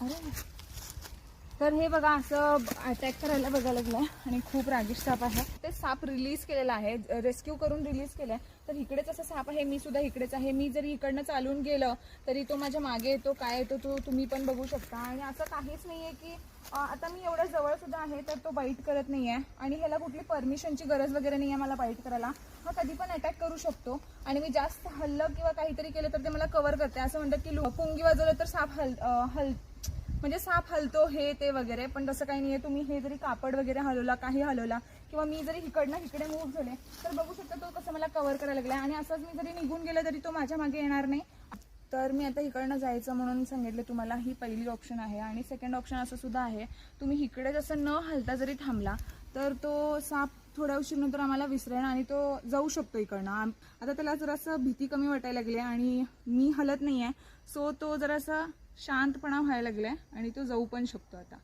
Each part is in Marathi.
अरे तर हे बघा असं अटॅक करायला बघायला लागलाय आणि खूप रागीश साप आहे. ते साप रिलीज केलेला आहे, रेस्क्यू करून रिलीज केलाय. तर इकडेच असं साप आहे, मी सुद्धा इकडेच आहे. मी जरी इकडनं चालून गेलं तरी तो माझ्या मागे येतो, काय येतो तो तुम्ही पण बघू शकता. आणि असं काहीच नाहीये की आता मी एवढ्या जवळ सुद्धा आहे तर तो बाईट करत नाहीये आणि ह्याला कुठली परमिशनची गरज वगैरे नाहीये मला बाईट करायला. हा कधी पण अटॅक करू शकतो आणि मी जास्त हल्लं किंवा काहीतरी केलं तर ते मला कव्हर करते. असं म्हणतात की पुंगी वाजवलं तर साप म्हणजे साप हलतो हे ते वगैरे, पण तसं काही नाहीये. तुम्ही हे जरी कापड वगैरे हलवला, काही हलवला किंवा मी जरी इकडनं इकडे मूव्ह झाले तर बघू शकता तो कसं मला कव्हर करायला लागलाय. आणि असंच मी जरी निघून गेलं तरी तो माझ्या मागे येणार नाही. तर मी आता इकडनं जायचं म्हणून सांगितलं तुम्हाला, ही पहिली ऑप्शन आहे. आणि सेकंड ऑप्शन असं सुद्धा आहे, तुम्ही इकडे जसं न हलता जरी थांबला तर तो साप थोड्या उशीरनंतर आम्हाला विसरेल आणि तो जाऊ शकतो इकडनं. आता त्याला जरासं भीती कमी वाटायला लागली आणि मी हलत नाही आहे, सो तो जरासा शांतपणा व्हायला लागलाय आणि तो जाऊ पण शकतो आता.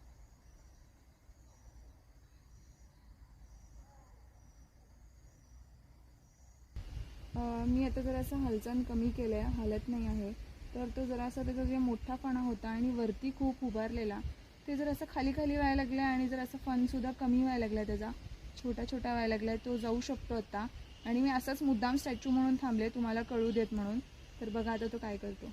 मी आता जरासं हालचाल कमी केलंय, हलत नाही आहे. तर तो जरासा त्याचा जे मोठापणा होता आणि वरती खूप उभारलेला ते जरासं खाली खाली व्हायला लागलं आणि जरासं फनसुद्धा कमी व्हायला लागला, त्याचा छोटा छोटा व्हायला लागलाय. तो जाऊ शकतो आता. आणि मी असाच मुद्दाम स्टॅच्यू म्हणून थांबले तुम्हाला कळू देत म्हणून. तर बघा आता तो काय करतो.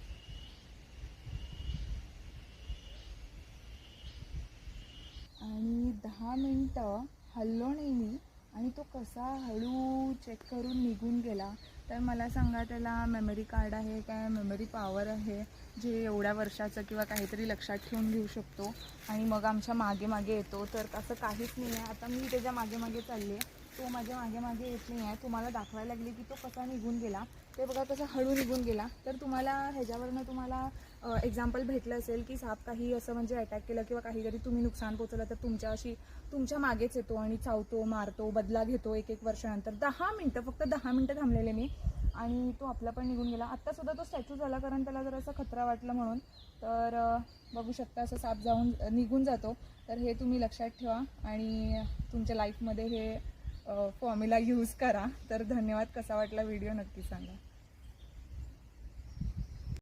आणि 10 मिनटं हल्लो नाही मी आणि तो कसा हळू चेक करून निघून गेला. तर मला सांगा त्याला मेमरी कार्ड आहे काय, मेमरी पॉवर आहे जे एवढ्या वर्षाचं किंवा काहीतरी लक्षात ठेवून घेऊ शकतो आणि मग आमच्या मागे मागे येतो. तर असं काहीच नाही आहे. आता मी त्याच्या मागे मागे चालले, तो माझ्या मागे मागे येत नाही आहे. तुम्हाला दाखवायला लागले की तो कसा निघून गेला. ते बघा कसं हळू निघून गेला. तर तुम्हाला ह्याच्यावरनं तुम्हाला एक्झाम्पल भेटलं असेल की साप काही असं म्हणजे अटॅक केलं किंवा काहीतरी तुम्ही नुकसान पोचवलं तर तुमच्या मागेच येतो आणि चावतो, मारतो, बदला घेतो. एक वर्षानंतर 10 मिनटं, फक्त 10 मिनटं थांबलेले मी आणि तो आपला पण निघून गेला. आत्तासुद्धा तो स्टॅच्यू झाला कारण त्याला जर असं खतरा वाटला म्हणून. तर बघू शकता असं साप जाऊन निघून जातो. तर हे तुम्ही लक्षात ठेवा आणि तुमच्या लाईफमध्ये हे फॉर्म्युला यूज करा. तर धन्यवाद. कसा वाटला व्हिडिओ नक्की सांगा.